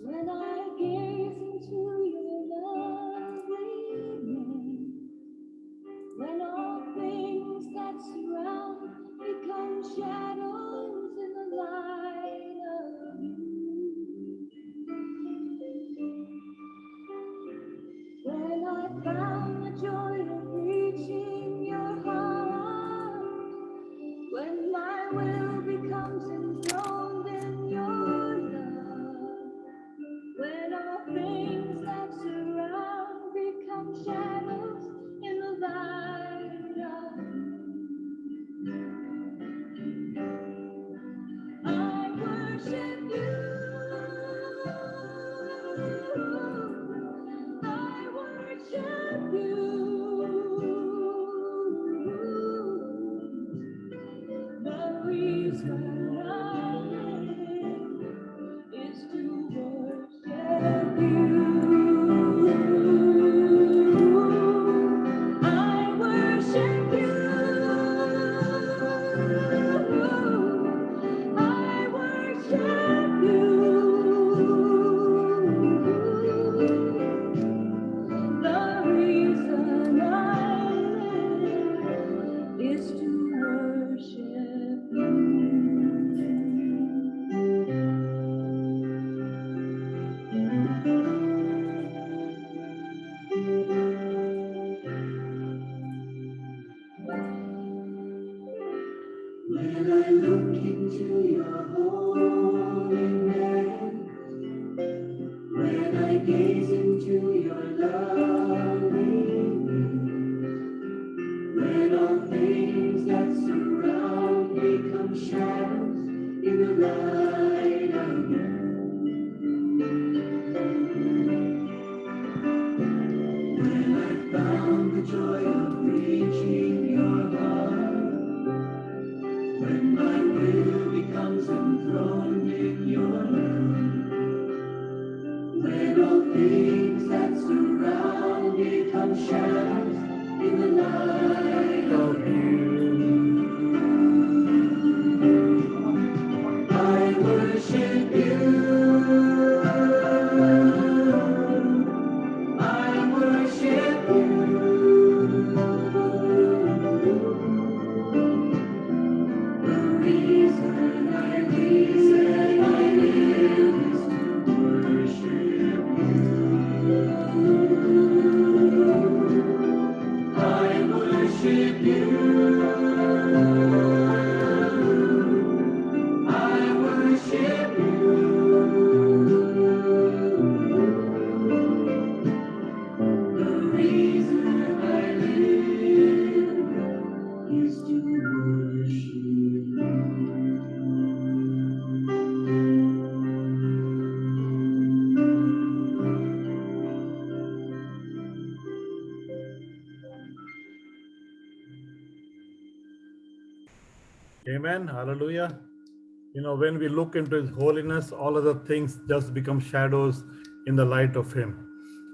When I gaze into your loveliness, when all things that surround become shadows in the light of you. When I found the joy of reaching your heart, when my will becomes enthroned in your love, when all things that surround become shadows in the light of you, I worship you. I worship you. The reason I live is to worship you. I worship you. I worship you. The reason I live is to worship When I look into your holiness, when I gaze into your loveliness, when all things that surround become shadows in the light of you. When I found the joy of reaching your heart, when my will becomes enthroned in your love, when all things that surround become shadows in the light of you, I worship you. I worship you. The reason I live is to worship you. I worship you. I worship you. The reason I live is to worship you. Amen. Hallelujah. When we look into His holiness, all other things just become shadows in the light of Him.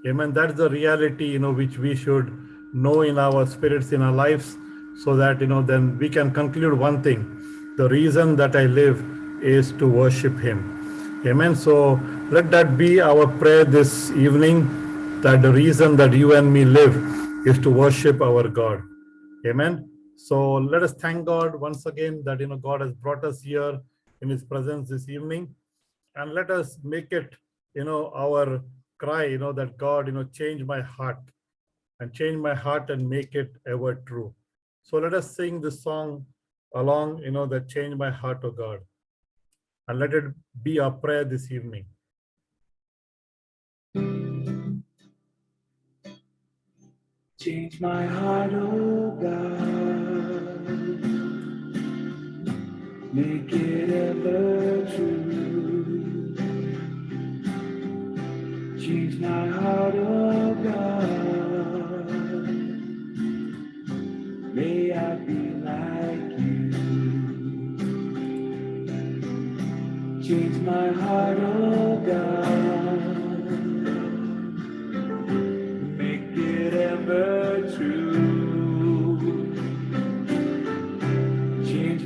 Amen. That's the reality, which we should know in our spirits, in our lives, so that, then we can conclude one thing. The reason that I live is to worship Him. Amen. So let that be our prayer this evening, that the reason that you and me live is to worship our God. Amen. So let us thank God once again that God has brought us here in His presence this evening, and let us make it our cry that God change my heart and make it ever true. So let us sing this song along, that change my heart, oh God, and let it be our prayer this evening. Change my heart, oh God, make it ever true. Change my heart, oh God, may I be like you. Change my heart, oh God, make it ever true. Change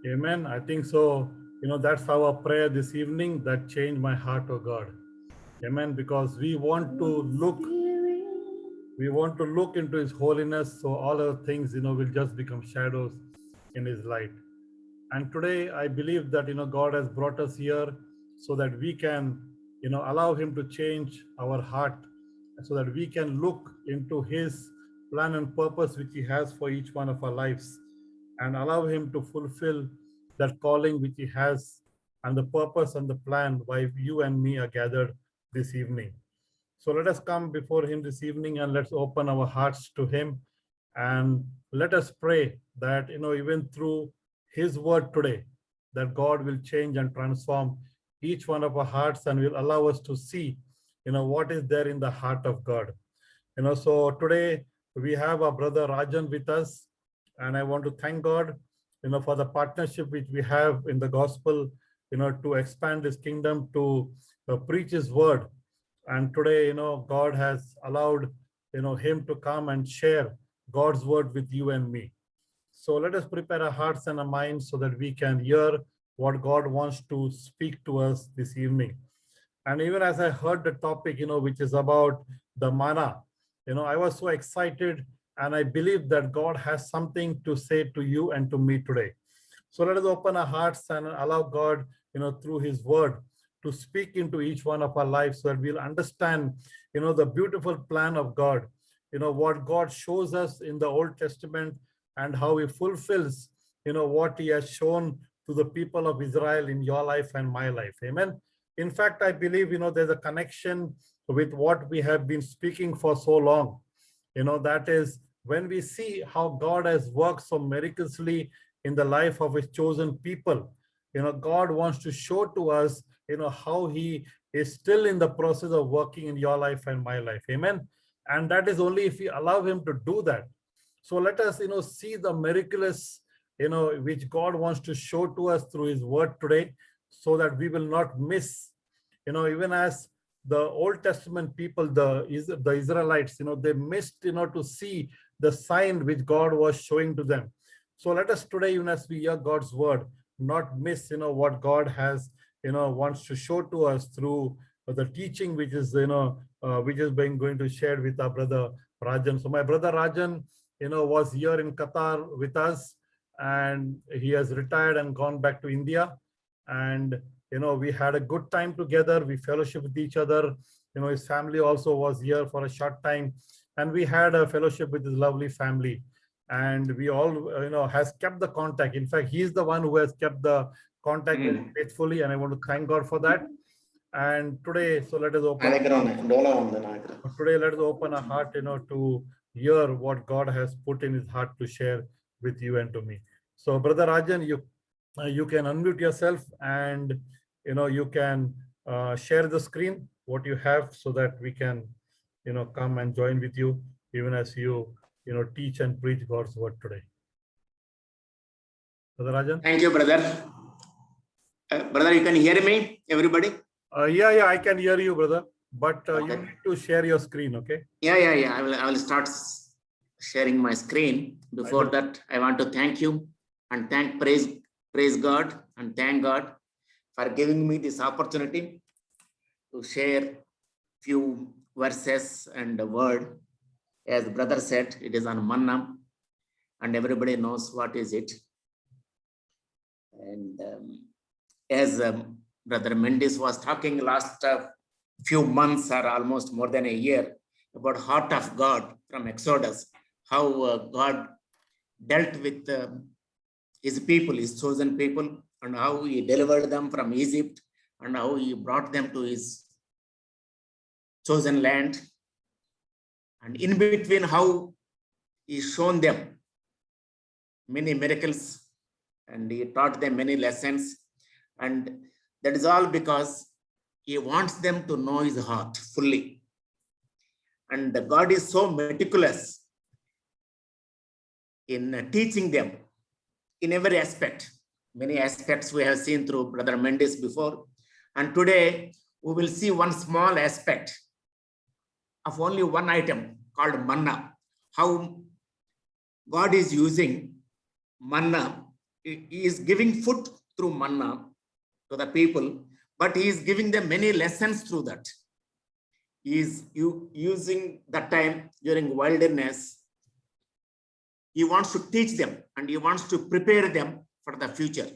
Amen. I think so. That's our prayer this evening that changed my heart, oh God. Amen. Because we want to look into his holiness, so all other things, will just become shadows in his light. And today I believe that, God has brought us here so that we can, allow him to change our heart, so that we can look into his plan and purpose which he has for each one of our lives, and allow him to fulfill that calling which he has, and the purpose and the plan why you and me are gathered this evening. So let us come before him this evening and let's open our hearts to him, and let us pray that, even through his word today, that God will change and transform each one of our hearts and will allow us to see, what is there in the heart of God. So today we have our brother Rajan with us, and I want to thank God, for the partnership which we have in the gospel, to expand his kingdom, to preach his word. And today, God has allowed, him to come and share God's word with you and me. So let us prepare our hearts and our minds so that we can hear what God wants to speak to us this evening. And even as I heard the topic, which is about the manna, I was so excited, and I believe that God has something to say to you and to me today. So let us open our hearts and allow God, through his word to speak into each one of our lives so that we'll understand, the beautiful plan of God, what God shows us in the Old Testament and how he fulfills, what he has shown to the people of Israel in your life and my life. Amen. In fact, I believe, there's a connection with what we have been speaking for so long. That is when we see how God has worked so miraculously in the life of his chosen people. God wants to show to us, how he is still in the process of working in your life and my life. Amen. And that is only if we allow him to do that. So let us, see the miraculous, which God wants to show to us through his word today, so that we will not miss, even as the Old Testament people, the Israelites, they missed, to see the sign which God was showing to them. So let us today, even as we hear God's word, not miss, what God has, wants to show to us through the teaching, which is, which is going to share with our brother Rajan. So my brother Rajan, was here in Qatar with us, and he has retired and gone back to India. And, we had a good time together. We fellowship with each other. His family also was here for a short time, and we had a fellowship with his lovely family. And we all, has kept the contact. In fact, he's the one who has kept the contact very faithfully, and I want to thank God for that. And today, so let us open. Today, let us open our heart, to hear what God has put in his heart to share with you and to me. So, Brother Rajan, you can unmute yourself, and you can share the screen what you have, so that we can come and join with you, even as you teach and preach God's word today. Brother Rajan. Thank you, brother. Brother, you can hear me, everybody? Yeah, I can hear you, brother. But okay, you need to share your screen, okay? Yeah. I will start sharing my screen. Before that, I want to thank you and praise God and thank God for giving me this opportunity to share few verses and the word. As brother said, it is on manna, and everybody knows what is it. And as Brother Mendes was talking last few months or almost more than a year about heart of God from Exodus, how God dealt with his people, his chosen people, and how he delivered them from Egypt, and how he brought them to his chosen land. And in between, how he shown them many miracles, and he taught them many lessons. And that is all because he wants them to know his heart fully. And God is so meticulous in teaching them in every aspect. Many aspects we have seen through Brother Mendes before. And today we will see one small aspect of only one item called manna. How God is using manna he is giving food through manna to the people, but he is giving them many lessons through that. He is using the time during wilderness. He wants to teach them and he wants to prepare them for the future.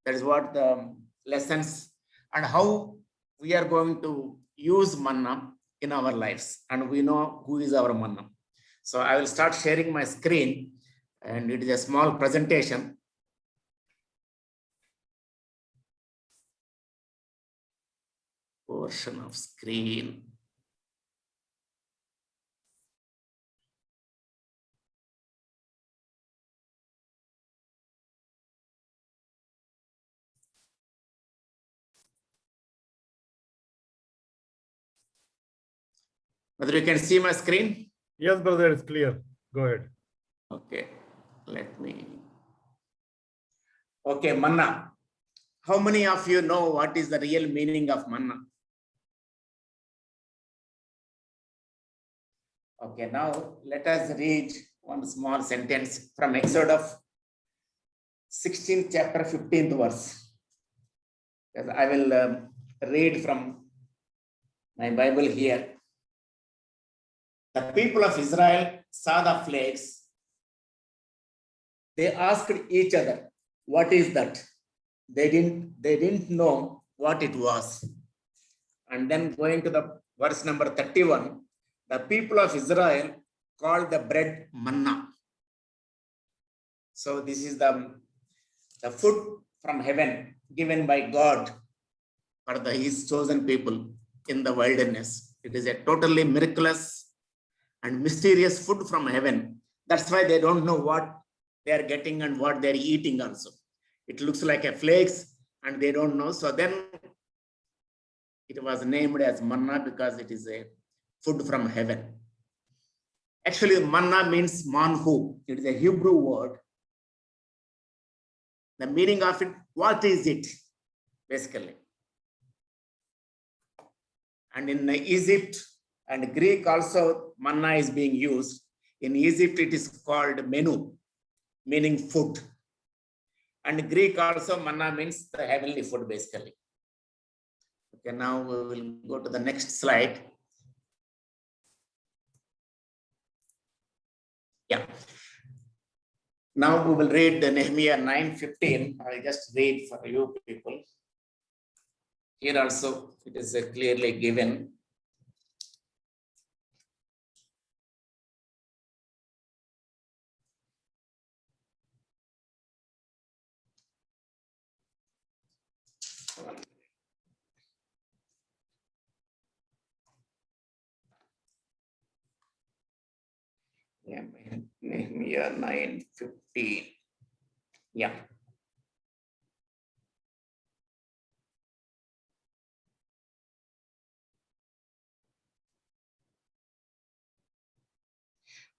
That is what the lessons and how we are going to use manna in our lives. And we know who is our manna. So I will start sharing my screen, and it is a small presentation. Portion of screen. Whether you can see my screen? Yes, brother, it's clear. Go ahead. Okay, let me. Okay, manna. How many of you know what is the real meaning of manna? Okay, now let us read one small sentence from Exodus 16th chapter 15th verse. Yes, I will read from my Bible here. The people of Israel saw the flakes. They asked each other, what is that? They didn't know what it was. And then going to the verse number 31, the people of Israel called the bread manna. So this is the food from heaven given by God for his chosen people in the wilderness. It is a totally miraculous and mysterious food from heaven. That's why they don't know what they are getting and what they're eating also. It looks like a flakes and they don't know. So then it was named as manna because it is a food from heaven. Actually, manna means manhu. It is a Hebrew word. The meaning of it, what is it, basically? And in Egypt and Greek also, manna is being used. In Egypt, it is called menu, meaning food. And Greek also, manna means the heavenly food, basically. Okay, now we will go to the next slide. Yeah. Now we will read the Nehemiah 9:15. I'll just read for you people. Here also, it is clearly given. Yeah, Nehemiah 9:15. Yeah.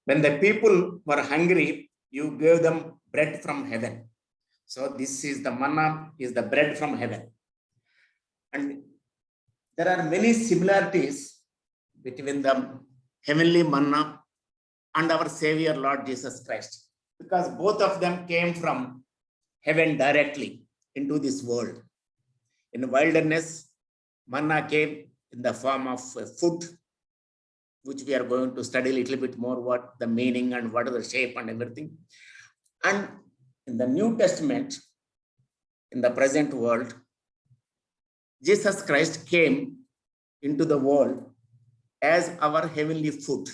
When the people were hungry, you gave them bread from heaven. So this is the manna, is the bread from heaven. And there are many similarities between the heavenly manna and our Savior Lord Jesus Christ, because both of them came from heaven directly into this world. In the wilderness, manna came in the form of food, which we are going to study a little bit more, what the meaning and what is the shape and everything. And in the New Testament, in the present world, Jesus Christ came into the world as our heavenly food.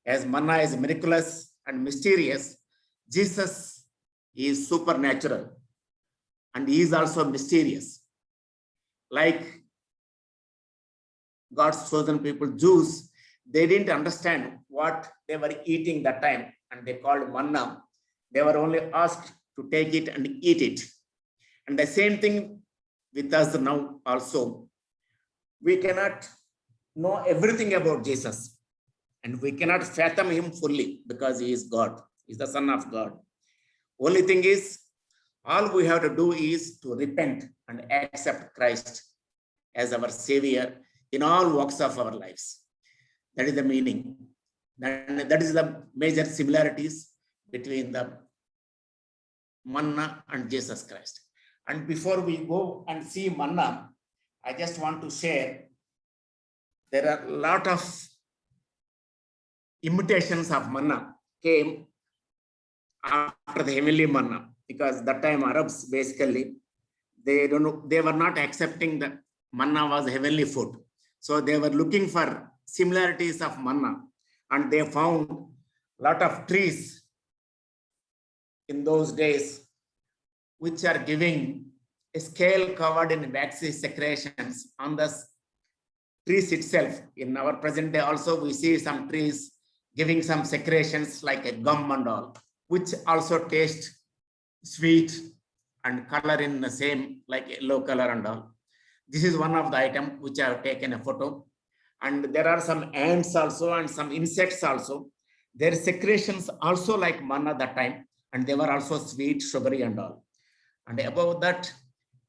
As manna is miraculous and mysterious, Jesus is supernatural and he is also mysterious. Like God's chosen people, Jews, they didn't understand what they were eating that time and they called manna. They were only asked to take it and eat it. And the same thing with us now also. We cannot know everything about Jesus and we cannot fathom him fully because he is God. He's the Son of God. Only thing is, all we have to do is to repent and accept Christ as our Savior in all walks of our lives. That is the meaning. That is the major similarities between the manna and Jesus Christ. And before we go and see manna, I just want to share, there are a lot of imitations of manna came after the heavenly manna, because that time Arabs basically, they were not accepting that manna was heavenly food. So they were looking for similarities of manna, and they found a lot of trees in those days which are giving a scale covered in waxy secretions on the trees itself. In our present day also, we see some trees giving some secretions like a gum and all, which also taste sweet and color in the same, like yellow color and all. This is one of the items which I have taken a photo. And there are some ants also and some insects also. Their secretions also like manna that time, and they were also sweet, sugary and all. And above that,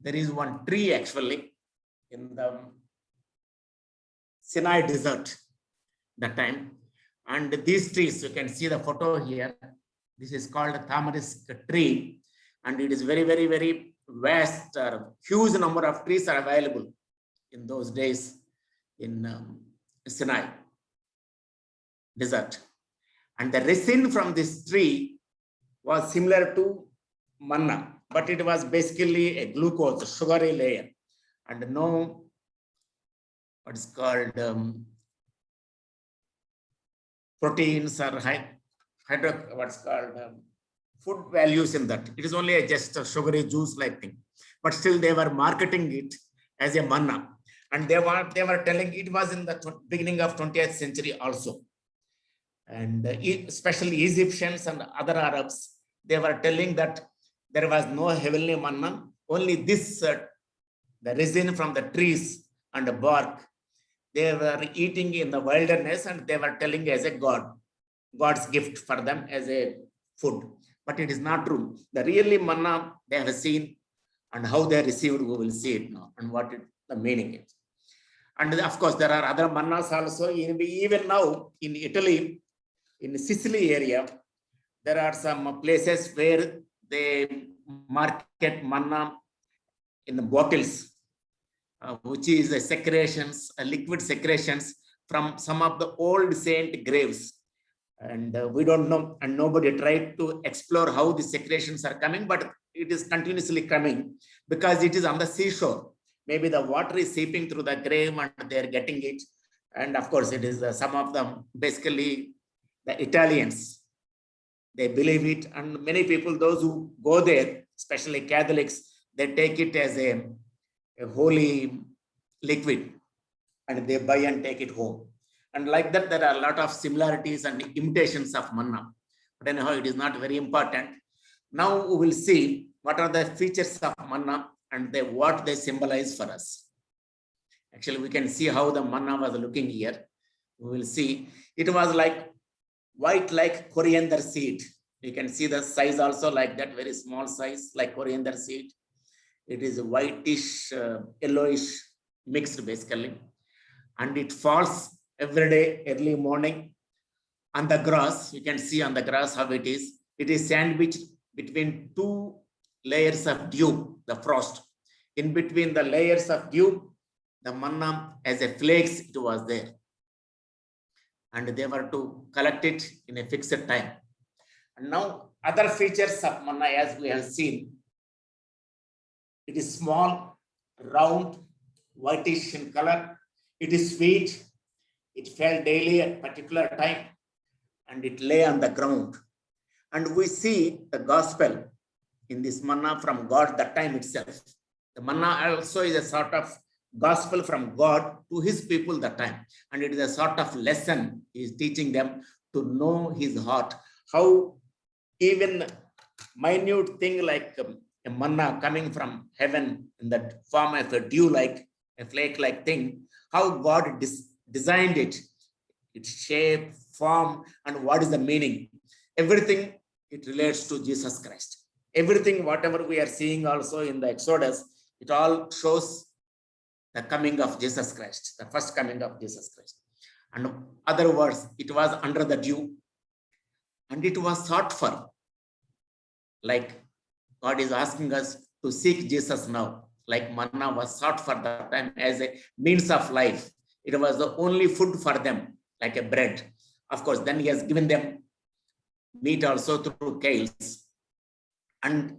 there is one tree actually in the Sinai desert that time. And these trees, you can see the photo here. This is called a tamarisk tree. And it is very, very, very vast, huge number of trees are available in those days in Sinai desert. And the resin from this tree was similar to manna, but it was basically a glucose, a sugary layer, and no, what is called proteins or food values in that. It is only just a sugary juice like thing, but still they were marketing it as a manna. And they were telling it was in the beginning of 20th century also. And especially Egyptians and other Arabs, they were telling that there was no heavenly manna, only this, the resin from the trees and the bark, they were eating in the wilderness, and they were telling as a God's gift for them as a food. But it is not true. The really manna they have seen, and how they received, we will see it now, and what the meaning is. And of course, there are other mannas also. Even now in Italy, in Sicily area, there are some places where they market manna in the bottles, which is a secretions, a liquid secretions from some of the old saint graves. And we don't know, and nobody tried to explore how the secretions are coming, but it is continuously coming because it is on the seashore. Maybe the water is seeping through the grave and they're getting it. And of course, it is some of them, basically the Italians, they believe it. And many people, those who go there, especially Catholics, they take it as a holy liquid, and they buy and take it home. And like that, there are a lot of similarities and imitations of manna. But anyhow, it is not very important. Now we will see what are the features of manna and what they symbolize for us. Actually, we can see how the manna was looking here. We will see it was like white, like coriander seed. You can see the size also like that, very small size, like coriander seed. It is whitish, yellowish mixed basically. And it falls every day, early morning on the grass. You can see on the grass how it is. It is sandwiched between two layers of dew, the frost. In between the layers of dew, the manna as a flakes, it was there. And they were to collect it in a fixed time. And now other features of manna, as we have seen, it is small, round, whitish in color. It is sweet. It fell daily at particular time, and it lay on the ground. And we see the gospel in this manna from God that time itself. The manna also is a sort of gospel from God to his people that time. And it is a sort of lesson he is teaching them to know his heart. How even minute thing like a manna coming from heaven in the form of a dew, like a flake like thing, how God designed it, its shape, form, and what is the meaning. Everything, it relates to Jesus Christ. Everything, whatever we are seeing also in the Exodus, it all shows the coming of Jesus Christ, the first coming of Jesus Christ. And other words, it was under the dew, and it was sought for, like God is asking us to seek Jesus now, like manna was sought for that time as a means of life. It was the only food for them, like a bread. Of course, then he has given them meat also through scales. And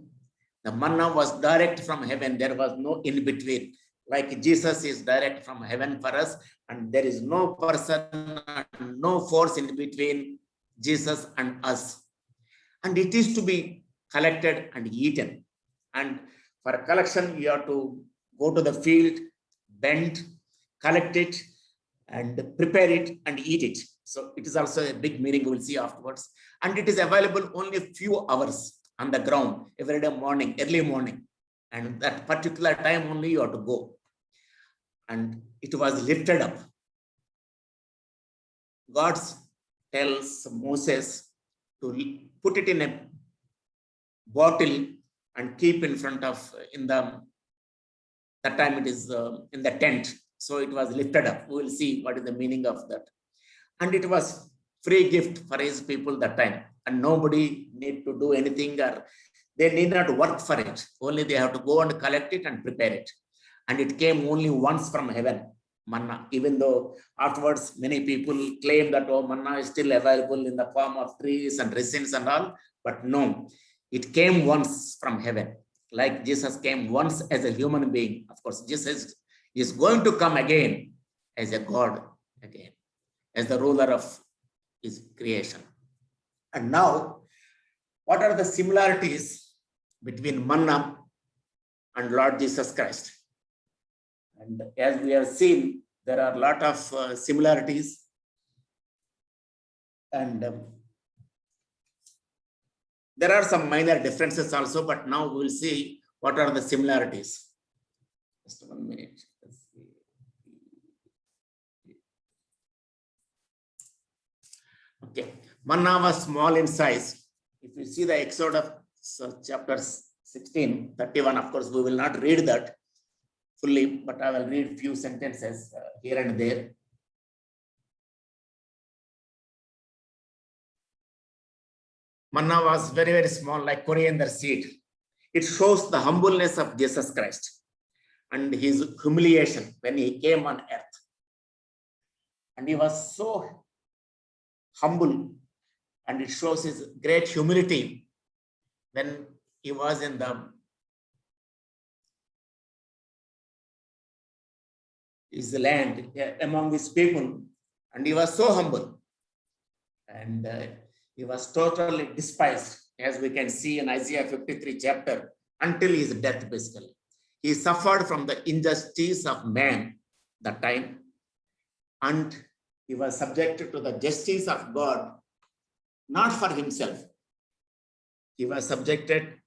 the manna was direct from heaven. There was no in between. Like Jesus is direct from heaven for us, and there is no person and no force in between Jesus and us. And it is to be collected and eaten. And for collection, you have to go to the field, bend, collect it, and prepare it and eat it. So it is also a big meaning we'll see afterwards. And it is available only a few hours on the ground every day morning, early morning. And that particular time only you have to go. And it was lifted up. God tells Moses to put it in a bottle and keep in front of, that time it is in the tent. So it was lifted up. We will see what is the meaning of that. And it was free gift for his people that time. And nobody need to do anything, or they need not work for it. Only they have to go and collect it and prepare it. And it came only once from heaven, manna, even though afterwards many people claim that, oh, manna is still available in the form of trees and resins and all. But no, it came once from heaven. Like Jesus came once as a human being. Of course, Jesus is going to come again as a God again, as the ruler of his creation. And now, what are the similarities between manna and Lord Jesus Christ? And as we have seen, there are a lot of similarities. And there are some minor differences also, but now we will see what are the similarities. Just 1 minute. Let's see. Okay, manna was small in size. If you see the Exodus chapter 16, 31, of course, we will not read that fully, but I will read few sentences here and there. Manna was very, very small, like coriander seed. It shows the humbleness of Jesus Christ and his humiliation when he came on earth. And he was so humble, and it shows his great humility when he was in his land among his people, and he was so humble, and he was totally despised, as we can see in Isaiah 53 chapter, until his death. Basically, he suffered from the injustice of man that time, and he was subjected to the justice of God, not for himself. He was subjected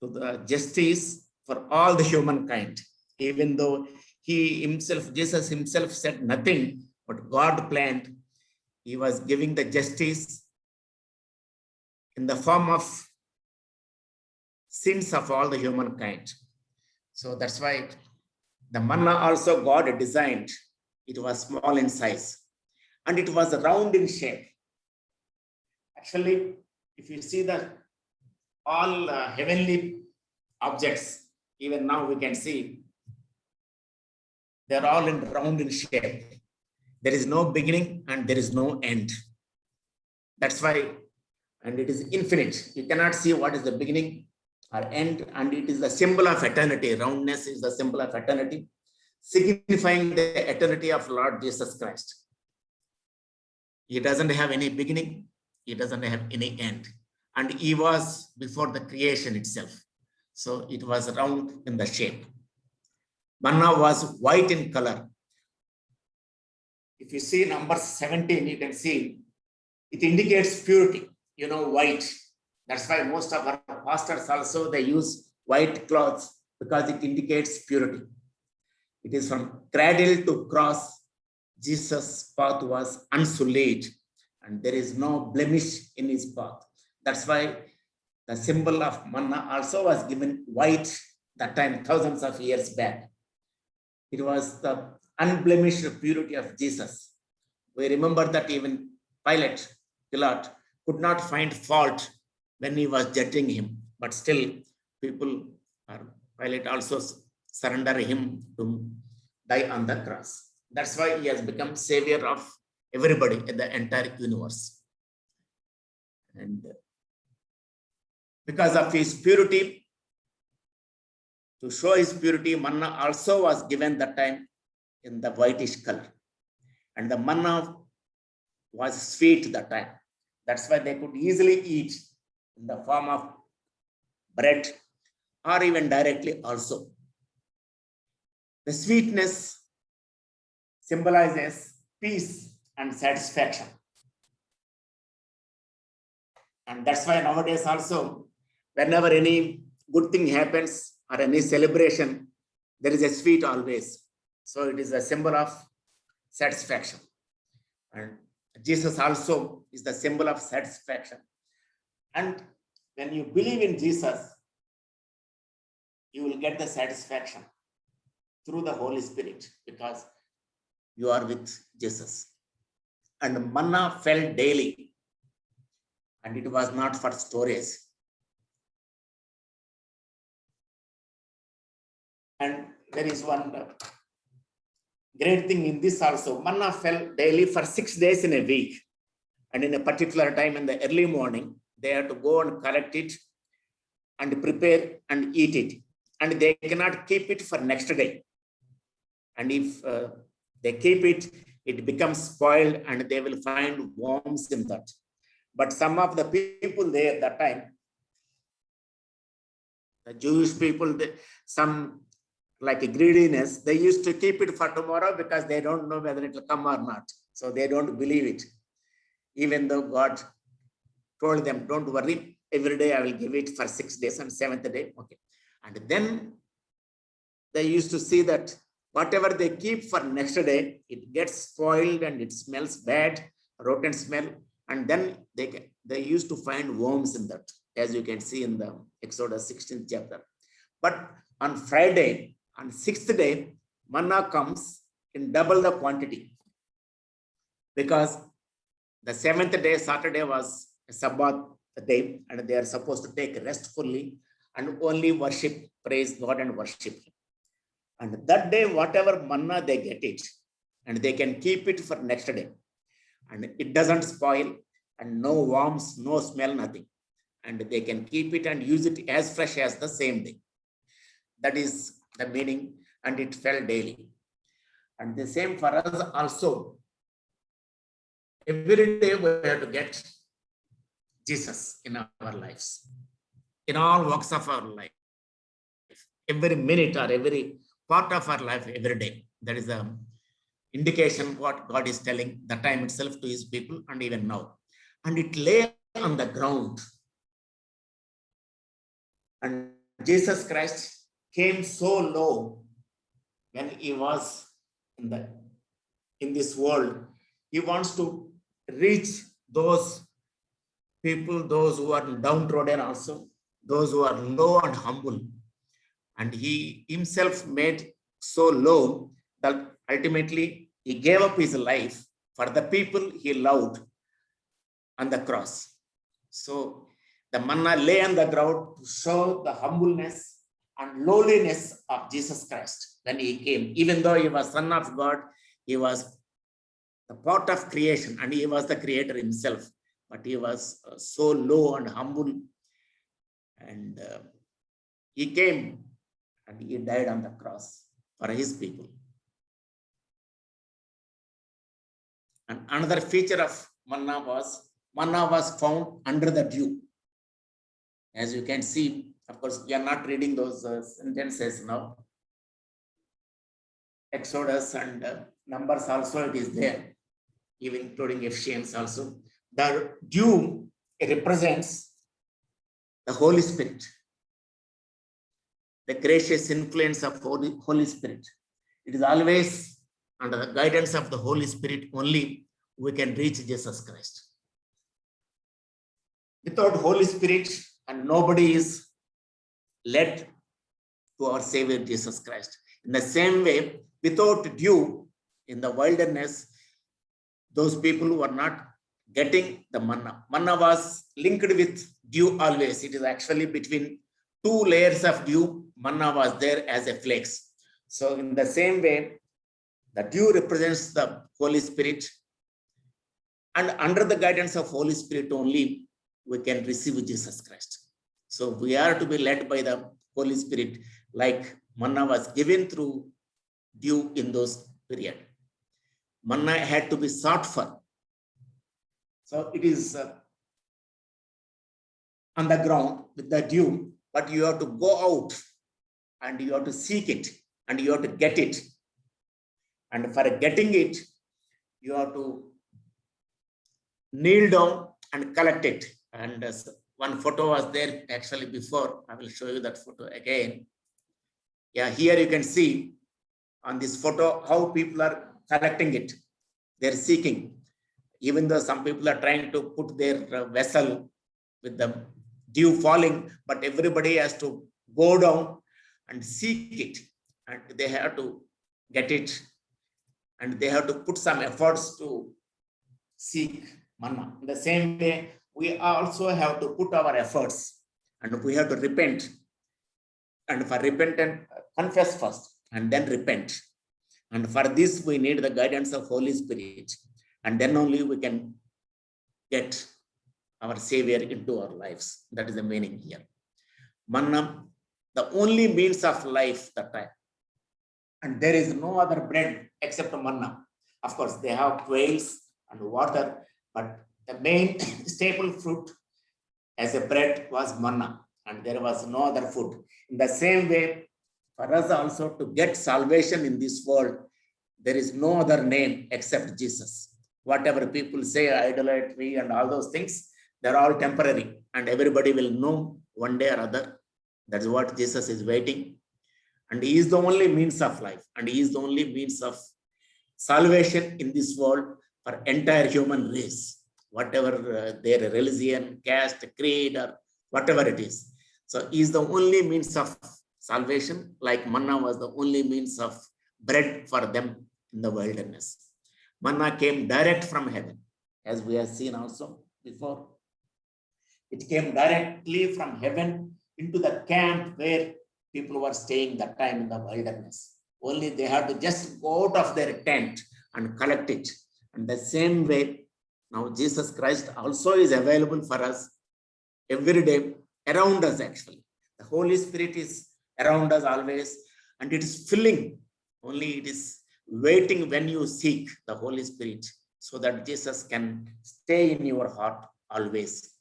to the justice for all the humankind, even though he himself, Jesus himself, said nothing, but God planned. He was giving the justice in the form of sins of all the humankind. So that's why the manna also God designed. It was small in size, and it was round in shape. Actually, if you see the all heavenly objects, even now we can see, they're all in round in shape. There is no beginning and there is no end. That's why, and it is infinite. You cannot see what is the beginning or end, and it is the symbol of eternity. Roundness is the symbol of eternity, signifying the eternity of Lord Jesus Christ. He doesn't have any beginning. He doesn't have any end. And he was before the creation itself. So it was round in the shape. Manna was white in color. If you see number 17, you can see it indicates purity. You know, white. That's why most of our pastors also, they use white clothes, because it indicates purity. It is from cradle to cross. Jesus' path was unsullied, and there is no blemish in his path. That's why the symbol of manna also was given white that time, thousands of years back. It was the unblemished purity of Jesus. We remember that even Pilate could not find fault when he was judging him, but still people, or Pilate also surrender him to die on the cross. That's why he has become savior of everybody in the entire universe. And because of his purity, to show his purity, manna also was given that time in the whitish color. And the manna was sweet that time. That's why they could easily eat in the form of bread or even directly also. The sweetness symbolizes peace and satisfaction. And that's why nowadays also, whenever any good thing happens or any celebration, there is a sweet always. So it is a symbol of satisfaction. And Jesus also is the symbol of satisfaction. And when you believe in Jesus, you will get the satisfaction through the Holy Spirit because you are with Jesus. And manna fell daily, and it was not for storage. And there is one great thing in this also. Manna fell daily for 6 days in a week. And in a particular time in the early morning, they have to go and collect it and prepare and eat it. And they cannot keep it for next day. And if they keep it, it becomes spoiled and they will find worms in that. But some of the people there at that time, the Jewish people, some like a greediness, they used to keep it for tomorrow because they don't know whether it will come or not. So they don't believe it. Even though God told them, don't worry, every day I will give it for 6 days and 7th day. Okay. And then they used to see that whatever they keep for next day, it gets spoiled and it smells bad, rotten smell. And then they used to find worms in that, as you can see in the Exodus 16th chapter. But on Friday, on 6th day, manna comes in double the quantity. Because the 7th day, Saturday, was a Sabbath day, and they are supposed to take rest fully and only worship, praise God and worship. And that day, whatever manna they get it, and they can keep it for next day. And it doesn't spoil, and no worms, no smell, nothing. And they can keep it and use it as fresh as the same day. That is the meaning, and it fell daily. And the same for us also. Every day we have to get Jesus in our lives, in all walks of our life, every minute or every part of our life, every day. That is the indication what God is telling the time itself to his people and even now. And it lay on the ground. And Jesus Christ came so low when he was in this world. He wants to reach those people, those who are downtrodden also, those who are low and humble. And he himself made so low that ultimately he gave up his life for the people he loved on the cross. So the manna lay on the ground to show the humbleness and lowliness of Jesus Christ when he came. Even though he was Son of God, he was the part of creation and he was the creator himself. But he was so low and humble, and he came and he died on the cross for his people. And another feature of manna was found under the dew. As you can see, of course, we are not reading those sentences now. Exodus and Numbers also it is there, even including Ephesians also. The dew represents the Holy Spirit, the gracious influence of Holy Spirit. It is always under the guidance of the Holy Spirit only we can reach Jesus Christ. Without Holy Spirit, and nobody is led to our Savior Jesus Christ. In the same way, without dew in the wilderness, those people who are not getting the manna. Manna was linked with dew always. It is actually between 2 layers of dew, manna was there as a flakes. So in the same way, the dew represents the Holy Spirit, and under the guidance of Holy Spirit only we can receive Jesus Christ. So we are to be led by the Holy Spirit, like manna was given through dew in those period. Manna had to be sought for. So it is on the ground with the dew, but you have to go out and you have to seek it and you have to get it. And for getting it, you have to kneel down and collect it. And one photo was there actually before. I will show you that photo again. Yeah, here you can see on this photo how people are collecting it. They're seeking. Even though some people are trying to put their vessel with the dew falling, but everybody has to go down and seek it. And they have to get it. And they have to put some efforts to seek manna. In the same way, we also have to put our efforts and we have to repent. And for repentance, confess first and then repent. And for this, we need the guidance of Holy Spirit. And then only we can get our Savior into our lives. That is the meaning here. Manna, the only means of life that time. And there is no other bread except manna. Of course, they have quails and water, but the main staple fruit as a bread was manna, and there was no other food. In the same way, for us also to get salvation in this world, there is no other name except Jesus. Whatever people say, idolatry and all those things, they're all temporary, and everybody will know one day or other. That's what Jesus is waiting. And he is the only means of life, and he is the only means of salvation in this world for entire human race, whatever their religion, caste, creed, or whatever it is. So he is the only means of salvation, like manna was the only means of bread for them in the wilderness. Manna came direct from heaven, as we have seen also before. It came directly from heaven into the camp where people were staying that time in the wilderness. Only they had to just go out of their tent and collect it. And the same way, now Jesus Christ also is available for us every day, around us actually. The Holy Spirit is around us always, and it is filling. Only it is waiting when you seek the Holy Spirit, so that Jesus can stay in your heart always,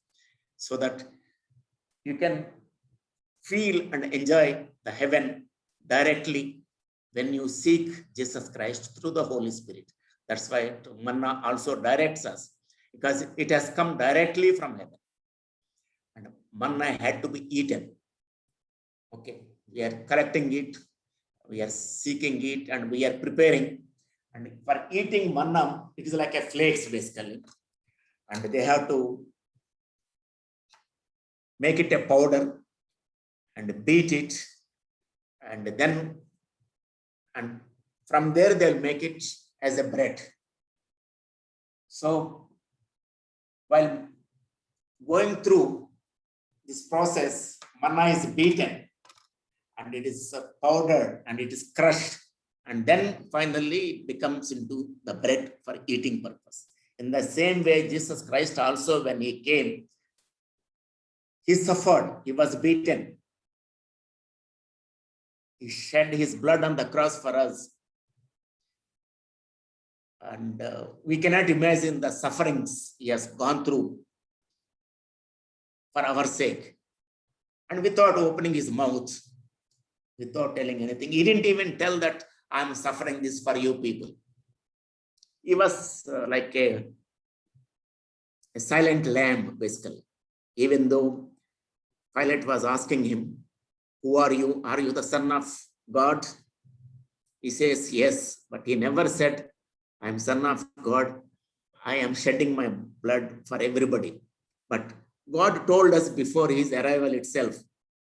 so that you can feel and enjoy the heaven directly when you seek Jesus Christ through the Holy Spirit. That's why manna also directs us, because it has come directly from heaven. And manna had to be eaten. Okay, we are collecting it, we are seeking it, and we are preparing. And for eating manna, it is like a flakes basically. And they have to make it a powder and beat it, and then and from there they'll make it as a bread. So while going through this process, manna is beaten and it is powdered and it is crushed, and then finally it becomes into the bread for eating purpose. In the same way, Jesus Christ also, when he came, he suffered, he was beaten. He shed his blood on the cross for us. And we cannot imagine the sufferings he has gone through for our sake. And without opening his mouth, without telling anything, he didn't even tell that I'm suffering this for you people. He was like a silent lamb, basically. Even though Pilate was asking him, who are you? Are you the Son of God? He says, yes, but he never said, I am Son of God. I am shedding my blood for everybody. But God told us before his arrival itself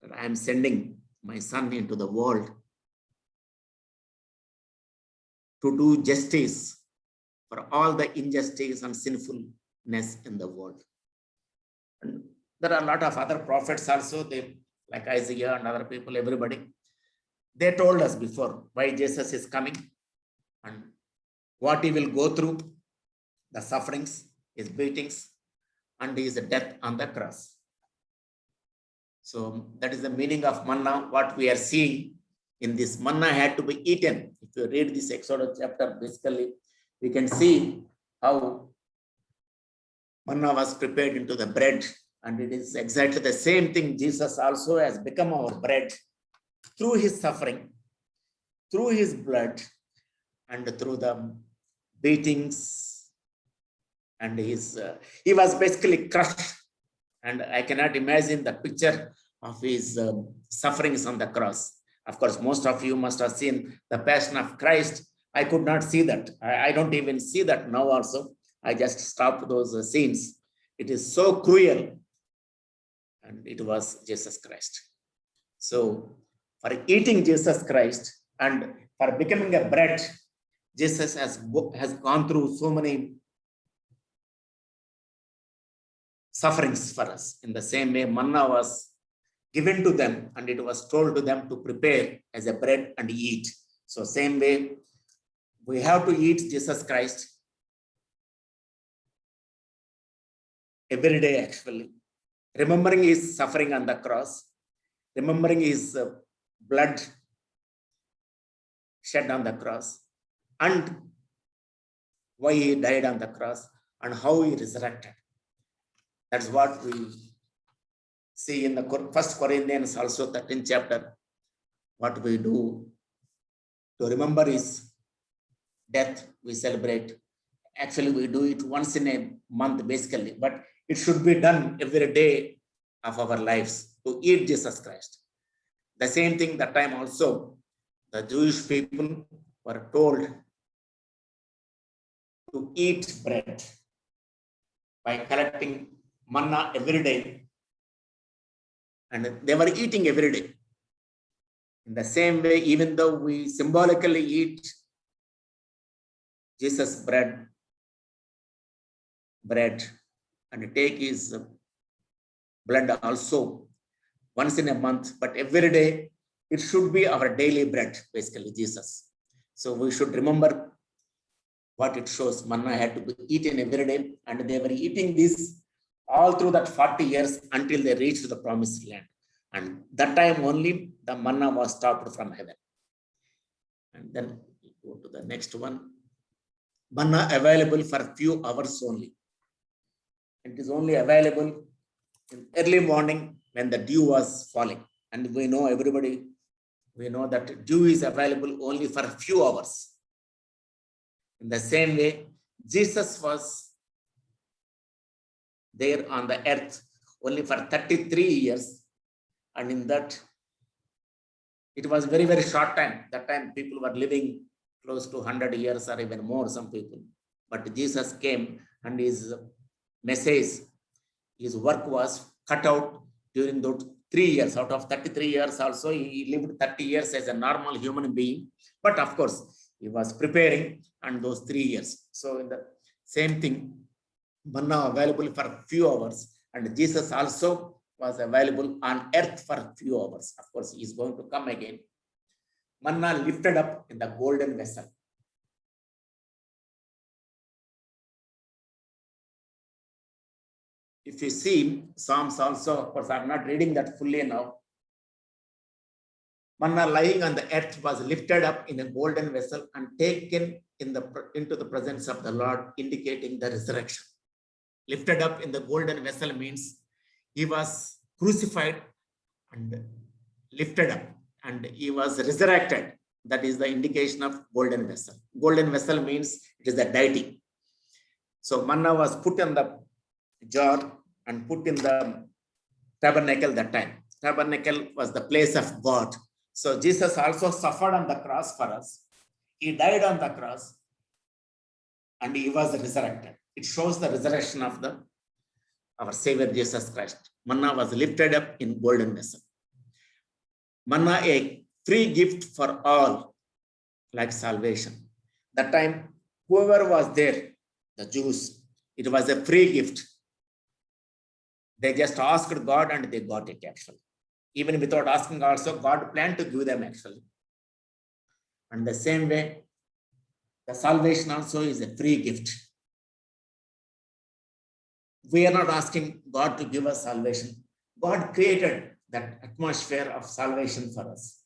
that I am sending my Son into the world to do justice for all the injustice and sinfulness in the world. And there are a lot of other prophets also. They like Isaiah and other people, everybody. They told us before why Jesus is coming and what he will go through, the sufferings, his beatings, and his death on the cross. So that is the meaning of manna, what we are seeing in this. Manna had to be eaten. If you read this Exodus chapter, basically, we can see how manna was prepared into the bread, and it is exactly the same thing. Jesus also has become our bread through his suffering, through his blood, and through the beatings, and he was basically crushed. And I cannot imagine the picture of his sufferings on the cross. Of course, most of you must have seen the Passion of Christ. I could not see that. I don't even see that now also. I just stopped those scenes. It is so cruel. And it was Jesus Christ. So for eating Jesus Christ and for becoming a bread, Jesus has gone through so many sufferings for us. In the same way, manna was given to them and it was told to them to prepare as a bread and eat. So same way, we have to eat Jesus Christ every day actually. Remembering his suffering on the cross, remembering his blood shed on the cross, and why he died on the cross, and how he resurrected. That's what we see in the 1 Corinthians also 13th chapter. What we do to remember his death, we celebrate. Actually, we do it once in a month basically, but it should be done every day of our lives to eat Jesus Christ. The same thing that time also, the Jewish people were told to eat bread by collecting manna every day. And they were eating every day. In the same way, even though we symbolically eat Jesus' bread and take his blood also once in a month, but every day it should be our daily bread, basically Jesus. So we should remember what it shows. Manna had to be eaten every day, and they were eating this all through that 40 years until they reached the promised land. And that time only the manna was stopped from heaven. And then we go to the next one. Manna available for a few hours only. It is only available in early morning when the dew was falling. And we know, everybody, we know that dew is available only for a few hours. In the same way, Jesus was there on the earth only for 33 years. And in that, it was very, very short time. That time people were living close to 100 years or even more, some people. But Jesus came and his message, his work was cut out during those 3 years. Out of 33 years also, he lived 30 years as a normal human being. But of course, he was preparing and those 3 years. So in the same thing, manna available for a few hours, and Jesus also was available on earth for a few hours. Of course, he is going to come again. Manna lifted up in the golden vessel. If you see Psalms also, of course, I'm not reading that fully now. Manna lying on the earth was lifted up in a golden vessel and taken into the presence of the Lord, indicating the resurrection. Lifted up in the golden vessel means he was crucified and lifted up, and he was resurrected. That is the indication of golden vessel. Golden vessel means it is the deity. So manna was put in the jar and put in the tabernacle that time. Tabernacle was the place of God. So Jesus also suffered on the cross for us. He died on the cross and he was resurrected. It shows the resurrection of our Savior Jesus Christ. Manna was lifted up in golden vessel. Manna, a free gift for all, like salvation. That time, whoever was there, the Jews, it was a free gift. They just asked God and they got it actually. even without asking also, God planned to give them actually. And the same way, the salvation also is a free gift. We are not asking God to give us salvation. God created that atmosphere of salvation for us.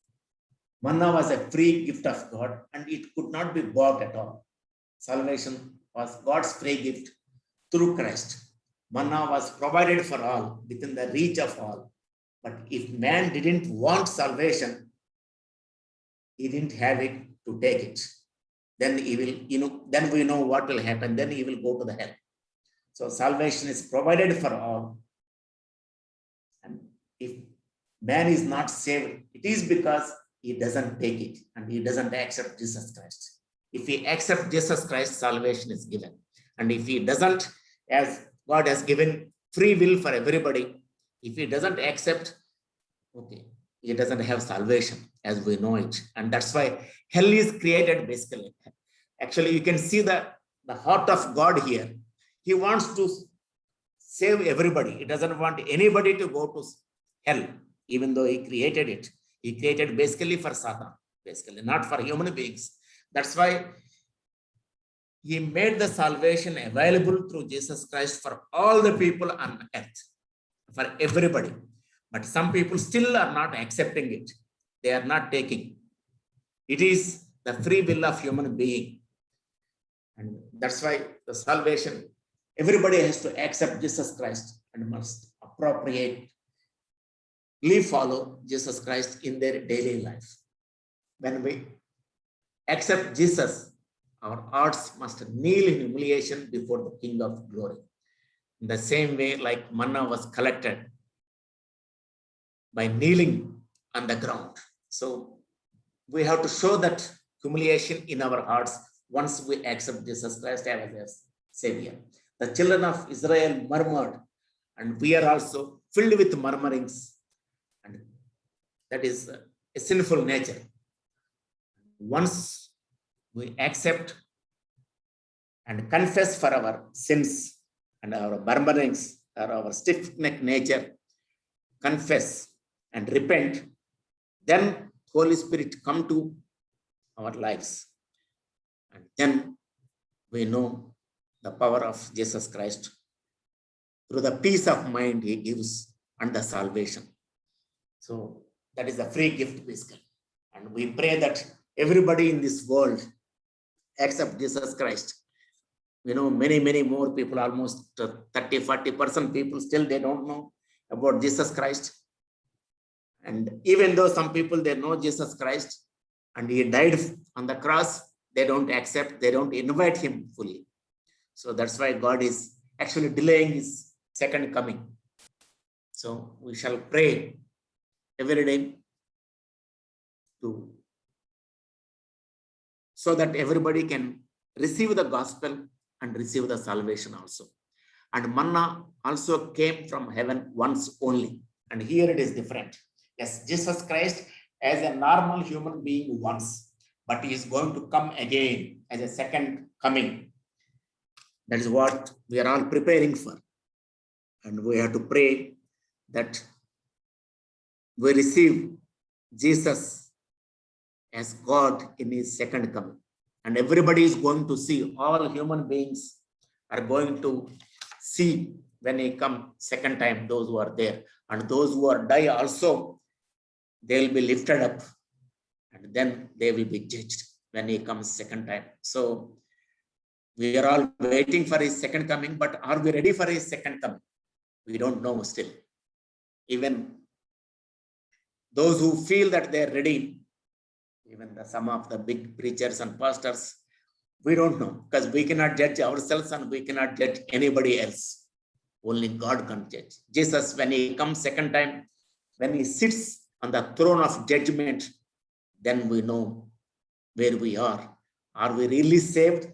Manna was a free gift of God and it could not be bought at all. Salvation was God's free gift through Christ. Manna was provided for all, within the reach of all. But if man didn't want salvation, he didn't have it to take it. Then he will, then we know what will happen. Then he will go to the hell. So salvation is provided for all. And if man is not saved, it is because he doesn't take it and he doesn't accept Jesus Christ. If he accepts Jesus Christ, salvation is given. And if he doesn't, as God has given free will for everybody, if he doesn't accept, okay, he doesn't have salvation as we know it. And that's why hell is created basically. Actually, you can see the heart of God here. He wants to save everybody. He doesn't want anybody to go to hell, even though he created it. He created basically for Satan, basically, not for human beings. That's why he made the salvation available through Jesus Christ for all the people on earth, for everybody. But some people still are not accepting it. They are not taking. It is the free will of human being. And that's why the salvation, everybody has to accept Jesus Christ and must appropriately follow Jesus Christ in their daily life. When we accept Jesus, our hearts must kneel in humiliation before the King of Glory. In the same way, like manna was collected by kneeling on the ground. So we have to show that humiliation in our hearts once we accept Jesus Christ as Savior. The children of Israel murmured, and we are also filled with murmurings, and that is a sinful nature. Once we accept and confess for our sins and our murmurings or our stiff-necked nature, confess and repent, then Holy Spirit come to our lives. And then we know the power of Jesus Christ through the peace of mind he gives and the salvation. So that is a free gift basically. And we pray that everybody in this world accept Jesus Christ. You know, many more people, almost 30-40% people still they don't know about Jesus Christ. And even though some people they know Jesus Christ and he died on the cross, they don't accept, they don't invite him fully. So that's why God is actually delaying his second coming. So we shall pray every day so that everybody can receive the gospel and receive the salvation also. And manna also came from heaven once only. And here it is different. Yes, Jesus Christ as a normal human being once, but he is going to come again as a second coming. That is what we are all preparing for. And we have to pray that we receive Jesus as God in his second coming. And everybody is going to see, all human beings are going to see when he comes second time, those who are there. And those who are die also, they will be lifted up. And then they will be judged when he comes second time. So we are all waiting for his second coming, but are we ready for his second coming? We don't know still. Even those who feel that they are ready, even some of the big preachers and pastors, we don't know, because we cannot judge ourselves and we cannot judge anybody else. Only God can judge. Jesus, when he comes second time, when he sits on the throne of judgment, then we know where we are. Are we really saved?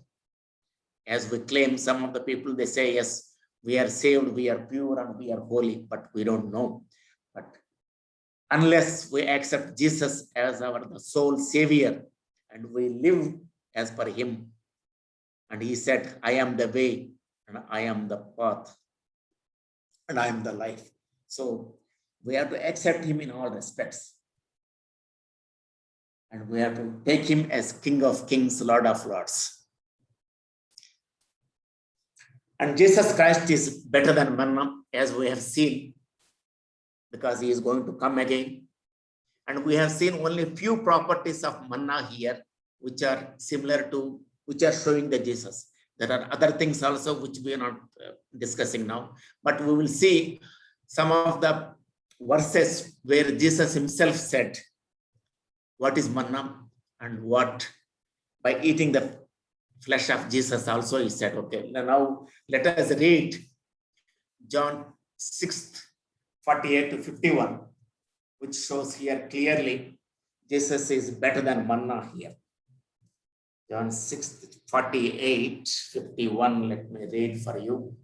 As we claim, some of the people, they say, yes, we are saved, we are pure and we are holy, but we don't know. But unless we accept Jesus as the sole savior and we live as per him, and he said, I am the way and I am the path and I am the life. So We have to accept him in all respects. And we have to take him as King of Kings, Lord of Lords. And Jesus Christ is better than manna, as we have seen, because he is going to come again. And we have seen only few properties of manna here, which are similar to, which are showing the Jesus. There are other things also which we are not discussing now, but we will see some of the verses where Jesus himself said what is manna and what, by eating the flesh of Jesus also he said, okay, now let us read John 6:48 to 51, which shows here clearly Jesus is better than manna here. John 6:48, 51, let me read for you.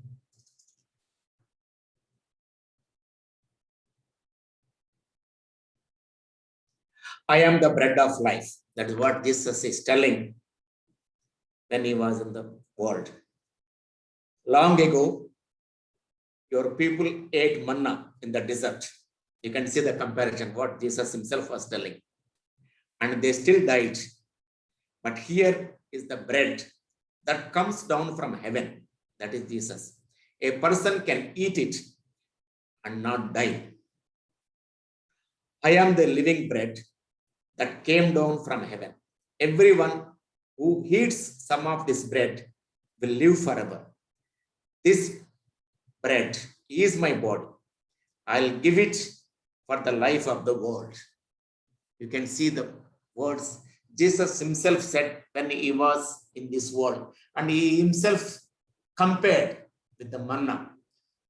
I am the bread of life. That is what Jesus is telling when he was in the world. Long ago, your people ate manna in the desert. You can see the comparison, what Jesus himself was telling. And they still died. But here is the bread that comes down from heaven. That is Jesus. A person can eat it and not die. I am the living bread that came down from heaven. Everyone who eats some of this bread will live forever. This bread is my body. I'll give it for the life of the world. You can see the words Jesus himself said when he was in this world. And he himself compared with the manna.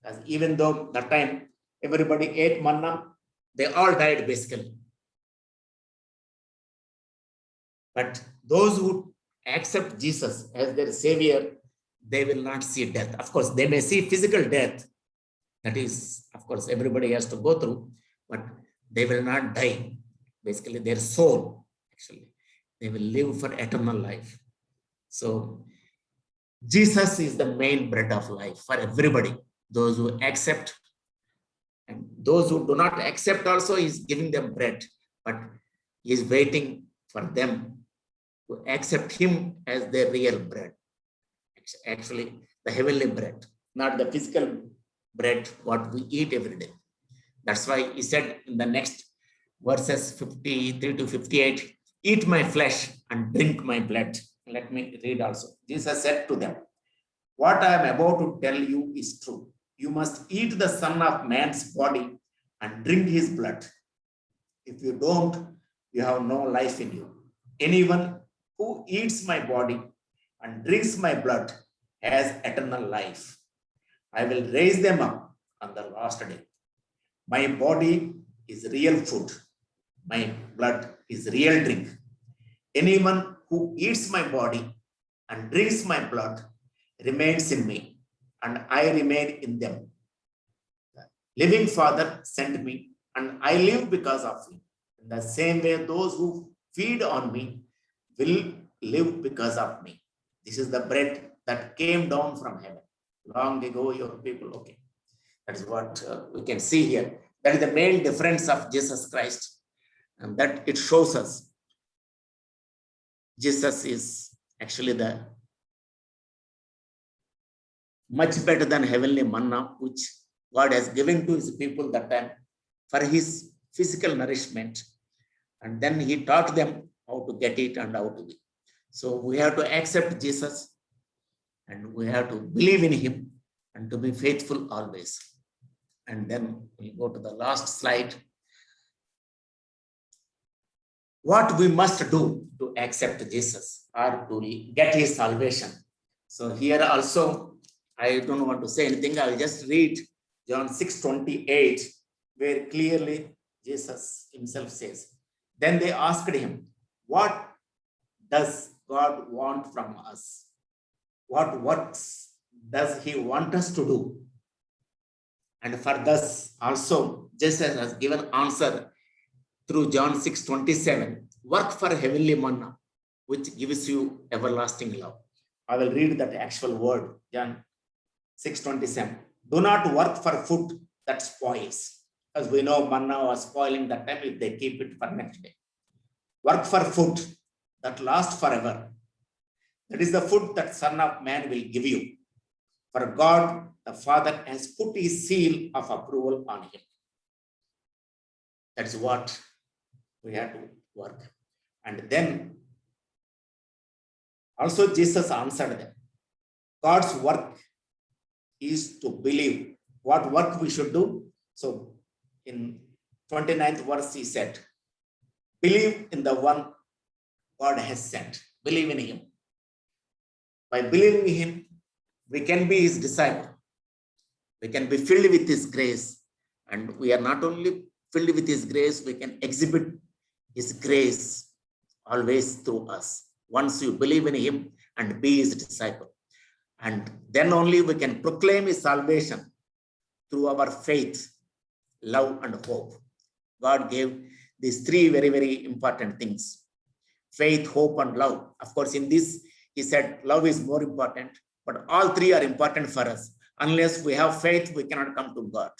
As even though that time everybody ate manna, they all died basically. But those who accept Jesus as their savior, they will not see death. Of course, they may see physical death. That is, of course, everybody has to go through, but they will not die. Basically, their soul, actually, they will live for eternal life. So, Jesus is the main bread of life for everybody. Those who accept and those who do not accept also, is giving them bread, but he is waiting for them to accept him as their real bread. Actually, the heavenly bread, not the physical bread, what we eat every day. That's why he said in the next verses 53 to 58, eat my flesh and drink my blood. Let me read also. Jesus said to them, what I am about to tell you is true. You must eat the Son of Man's body and drink his blood. If you don't, you have no life in you. Anyone who eats my body and drinks my blood has eternal life. I will raise them up on the last day. My body is real food. My blood is real drink. Anyone who eats my body and drinks my blood remains in me, and I remain in them. The living Father sent me, and I live because of him. In the same way, those who feed on me will live because of me. This is the bread that came down from heaven. Long ago, your people, okay. That is what we can see here. That is the main difference of Jesus Christ. And that it shows us Jesus is actually the much better than heavenly manna, which God has given to his people that time for his physical nourishment. And then he taught them how to get it and how to be. So we have to accept Jesus and we have to believe in him and to be faithful always. And then we go to the last slide. What we must do to accept Jesus or to get his salvation. So here also, I don't want to say anything. I'll just read John 6:28, where clearly Jesus himself says, then they asked him, what does God want from us? What works does he want us to do? And for this also, Jesus has given answer through John 6:27, work for heavenly manna, which gives you everlasting love. I will read that actual word, John 6:27. Do not work for food that spoils, As we know, manna was spoiling that time if they keep it for next day. Work for food that lasts forever. That is the food that Son of Man will give you. For God, the Father has put his seal of approval on him. That's what we have to work. And then also Jesus answered them. God's work is to believe. What work we should do? So in 29th verse, he said, believe in the one God has sent. Believe in him. By believing in him, we can be his disciple. We can be filled with his grace. And we are not only filled with his grace, we can exhibit his grace always through us. Once you believe in him and be his disciple. And then only we can proclaim his salvation through our faith, love, and hope. God gave these three very, very important things. Faith, hope, and love. Of course, in this, he said love is more important, but all three are important for us. Unless we have faith, we cannot come to God.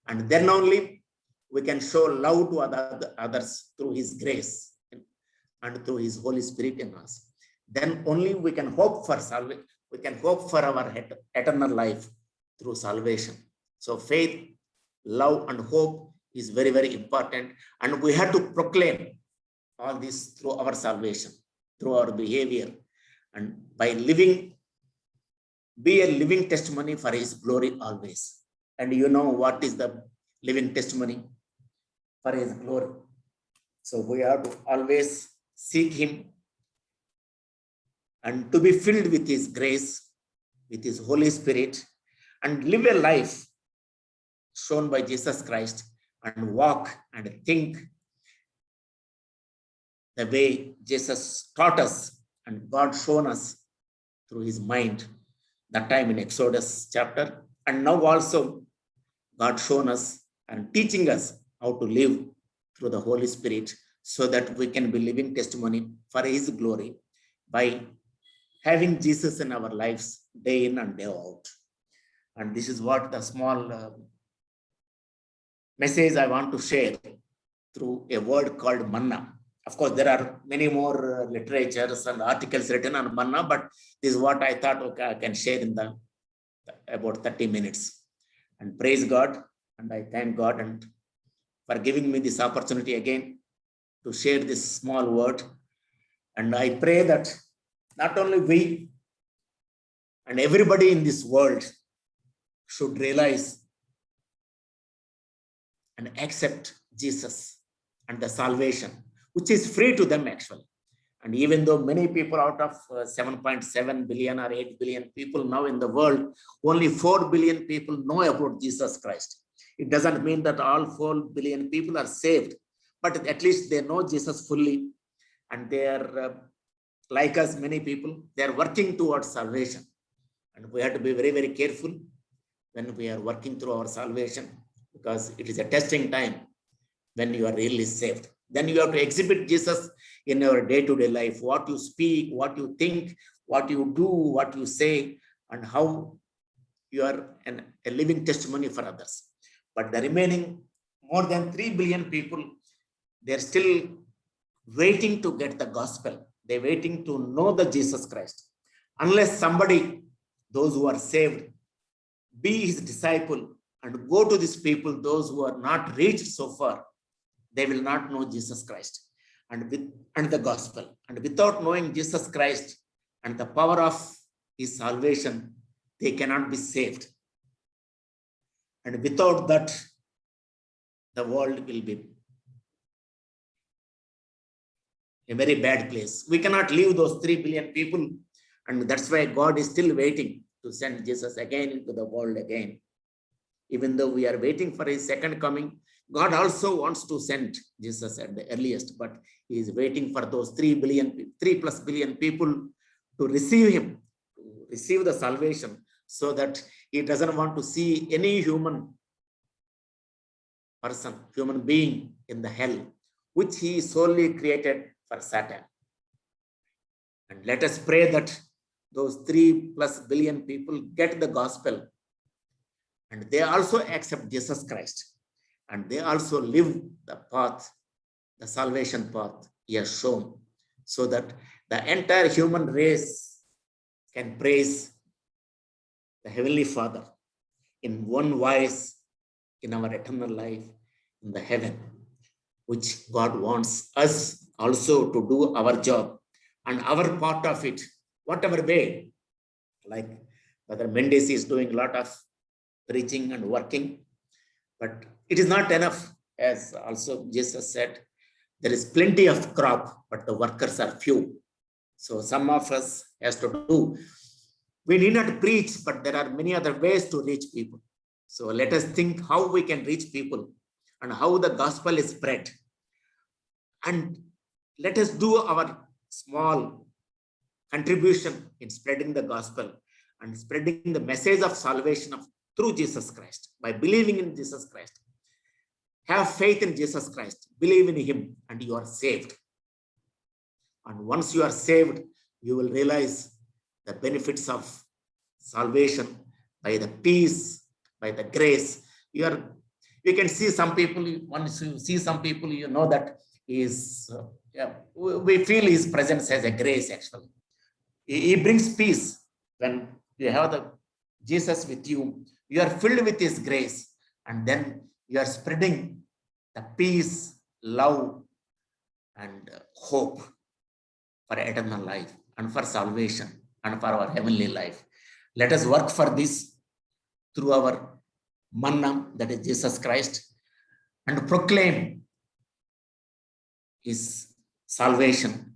And then only we can show love to others through his grace and through his Holy Spirit in us. Then only we can hope for salvation. We can hope for our eternal life through salvation. So faith, love, and hope is very, very important. And we have to proclaim all this through our salvation, through our behavior, and by living, be a living testimony for his glory always. And you know what is the living testimony for his glory? So we have to always seek him and to be filled with his grace, with his Holy Spirit, and live a life shown by Jesus Christ and walk and think the way Jesus taught us and God shown us through his mind, that time in Exodus chapter. And now also God shown us and teaching us how to live through the Holy Spirit so that we can be living testimony for his glory by having Jesus in our lives day in and day out. And this is what the small message I want to share through a word called manna. Of course, there are many more literatures and articles written on manna, but this is what I thought, okay, I can share in the about 30 minutes. And praise God, and I thank God and for giving me this opportunity again to share this small word. And I pray that not only we and everybody in this world should realize and accept Jesus and the salvation, which is free to them actually. And even though many people out of 7.7 billion or 8 billion people now in the world, only 4 billion people know about Jesus Christ. It doesn't mean that all 4 billion people are saved, but at least they know Jesus fully. And they are, like us, many people, they are working towards salvation. And we have to be very, very careful when we are working through our salvation, because it is a testing time when you are really saved. Then you have to exhibit Jesus in your day-to-day life, what you speak, what you think, what you do, what you say, and how you are a living testimony for others. But the remaining more than 3 billion people, they're still waiting to get the gospel. They're waiting to know the Jesus Christ. Unless somebody, those who are saved, be his disciple and go to these people, those who are not reached so far, they will not know Jesus Christ and the gospel. And without knowing Jesus Christ and the power of his salvation, they cannot be saved. And without that, the world will be a very bad place. We cannot leave those 3 billion people. And that's why God is still waiting to send Jesus again into the world again. Even though we are waiting for his second coming, God also wants to send Jesus at the earliest, but he is waiting for those 3 plus billion people to receive him, to receive the salvation, so that he doesn't want to see any human person, human being in the hell, which he solely created for Satan. And let us pray that those 3 plus billion people get the gospel and they also accept Jesus Christ. and they also live the path, the salvation path he has shown, so that the entire human race can praise the Heavenly Father in one voice in our eternal life in the heaven, which God wants us also to do our job and our part of it, whatever way. Like Brother Mendes is doing a lot of preaching and working, but it is not enough. As also Jesus said, there is plenty of crop, but the workers are few. So some of us has to do. We need not preach, but there are many other ways to reach people. So let us think how we can reach people and how the gospel is spread. And let us do our small contribution in spreading the gospel and spreading the message of salvation through Jesus Christ by believing in Jesus Christ. Have faith in Jesus Christ, believe in him, and you are saved. And once you are saved, you will realize the benefits of salvation by the peace, by the grace. You can see some people, once you see some people, you know that we feel his presence as a grace actually. He brings peace. When you have the Jesus with you, you are filled with his grace, and then you are spreading the peace, love, and hope for eternal life and for salvation and for our heavenly life. Let us work for this through our manna, that is Jesus Christ, and proclaim his salvation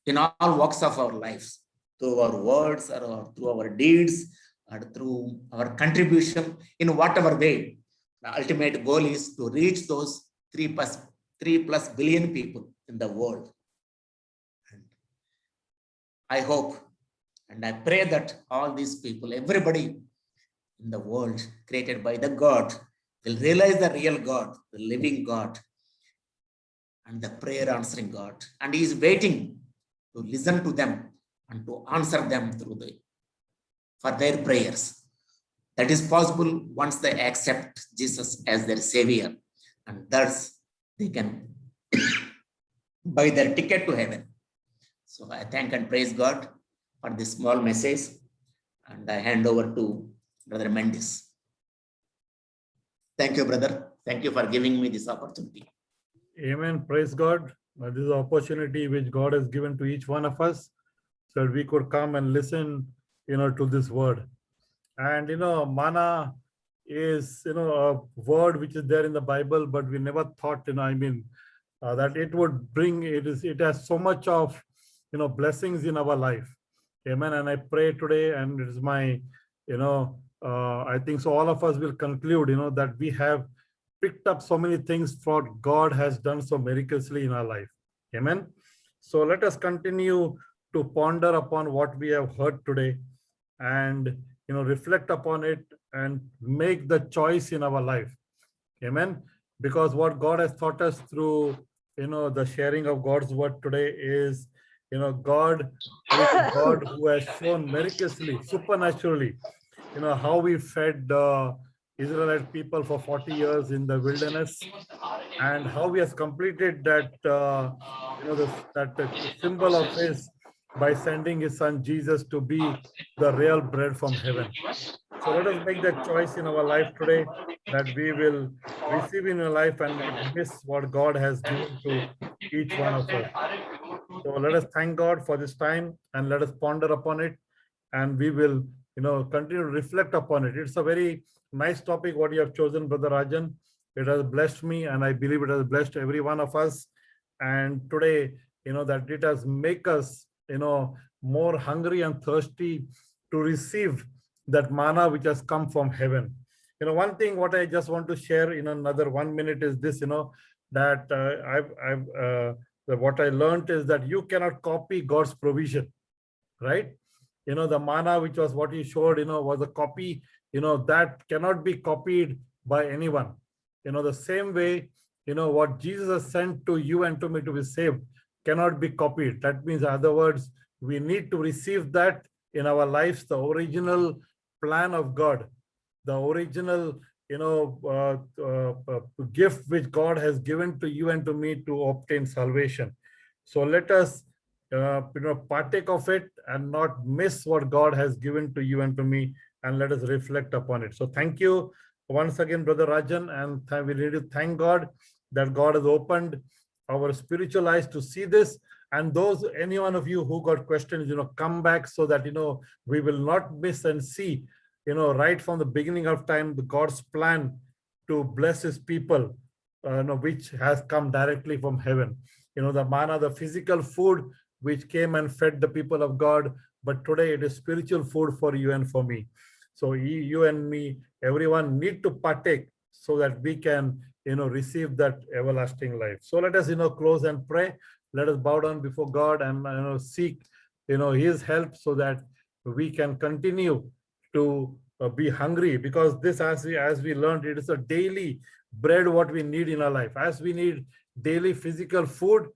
in all walks of our lives, through our words or through our deeds or through our contribution in whatever way. The ultimate goal is to reach those 3+ billion people in the world. And I hope and I pray that all these people, everybody in the world created by the God, will realize the real God, the living God, and the prayer answering God. And he is waiting to listen to them and to answer them for their prayers. That is possible once they accept Jesus as their savior, and thus they can buy their ticket to heaven. So I thank and praise God for this small message, and I hand over to Brother Mendes. Thank you, brother. Thank you for giving me this opportunity. Amen. Praise God. This is an opportunity which God has given to each one of us, so that we could come and listen, to this word. And, manna is, a word which is there in the Bible, but we never thought, that it would bring, it has so much of, blessings in our life. Amen. And I pray today, and it is my, I think so all of us will conclude, that we have picked up so many things for God has done so miraculously in our life. Amen. So let us continue to ponder upon what we have heard today, and reflect upon it and make the choice in our life. Amen. Because what God has taught us through the sharing of God's word today is, God is a God who has shown miraculously, supernaturally, how we fed the Israelite people for 40 years in the wilderness, and how he has completed that that symbol of his by sending his son Jesus to be the real bread from heaven. So let us make that choice in our life today, that we will receive in our life and not miss what God has given to each one of us. So let us thank God for this time, and let us ponder upon it, and we will continue to reflect upon it. It's a very nice topic what you have chosen, Brother Rajan. It has blessed me, and I believe it has blessed every one of us. And today, that it has make us more hungry and thirsty to receive that manna which has come from heaven. One thing what I just want to share in another 1 minute is this, that what I learned is that you cannot copy God's provision, right? The manna, which was what he showed, was a copy, that cannot be copied by anyone. The same way, what Jesus has sent to you and to me to be saved cannot be copied. That means, in other words, we need to receive that in our lives, the original plan of God, the original, gift which God has given to you and to me to obtain salvation. So let us partake of it and not miss what God has given to you and to me, and let us reflect upon it. So thank you once again, Brother Rajan, and we need to thank God that God has opened our spiritual eyes to see this. And those, any one of you who got questions, come back so that, we will not miss and see, right from the beginning of time, the God's plan to bless his people, which has come directly from heaven. The manna, the physical food, which came and fed the people of God, but today it is spiritual food for you and for me. So you and me, everyone need to partake so that we can, receive that everlasting life. So let us, close and pray. Let us bow down before God and seek, his help so that we can continue to be hungry, because this, as we learned, it is a daily bread what we need in our life. As we need daily physical food,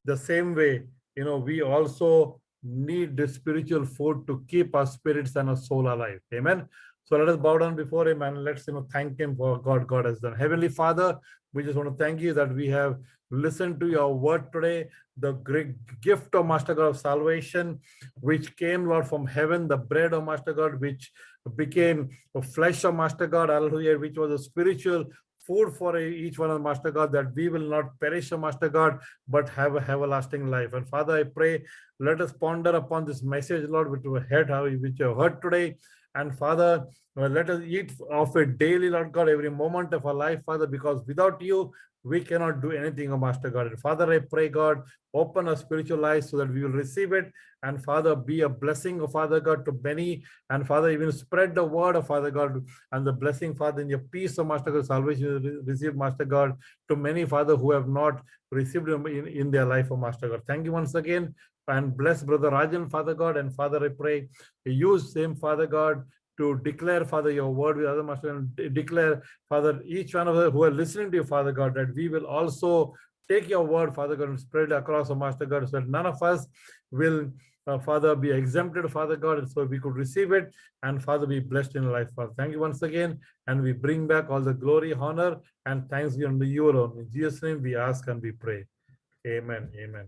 the same way, we also need the spiritual food to keep our spirits and our soul alive. Amen. So let us bow down before him and let's thank him for God has done. Heavenly Father, we just want to thank you that we have listened to your word today, the great gift of Master God of salvation, which came, Lord, from heaven, the bread of Master God, which became a flesh of Master God, hallelujah, which was a spiritual food for each one of Master God, that we will not perish, Master God, but have a everlasting life. And Father, I pray, let us ponder upon this message, Lord, which we have heard today. And Father, let us eat of it daily, Lord God, every moment of our life, Father, because without you, we cannot do anything, O Master God. And Father, I pray, God, open our spiritual eyes so that we will receive it. And Father, be a blessing, O Father God, to many. And Father, even spread the word of Father God and the blessing, Father, in your peace, O Master God, salvation receive, Master God, to many, Father, who have not received in their life, O Master God. Thank you once again. And bless Brother Rajan, Father God. And Father, I pray, use him, Father God, to declare, Father, your word with other Master, and declare, Father, each one of us who are listening to you, Father God, that we will also take your word, Father God, and spread it across, the Master God, so that none of us will, Father, be exempted, Father God, and so we could receive it, and Father, be blessed in life, Father. Thank you once again, and we bring back all the glory, honor, and thanks be unto you alone. In Jesus' name, we ask and we pray. Amen. Amen.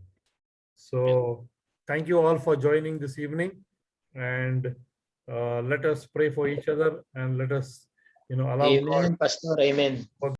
So thank you all for joining this evening, and let us pray for each other, and let us, allow God. Amen, Pastor. Amen.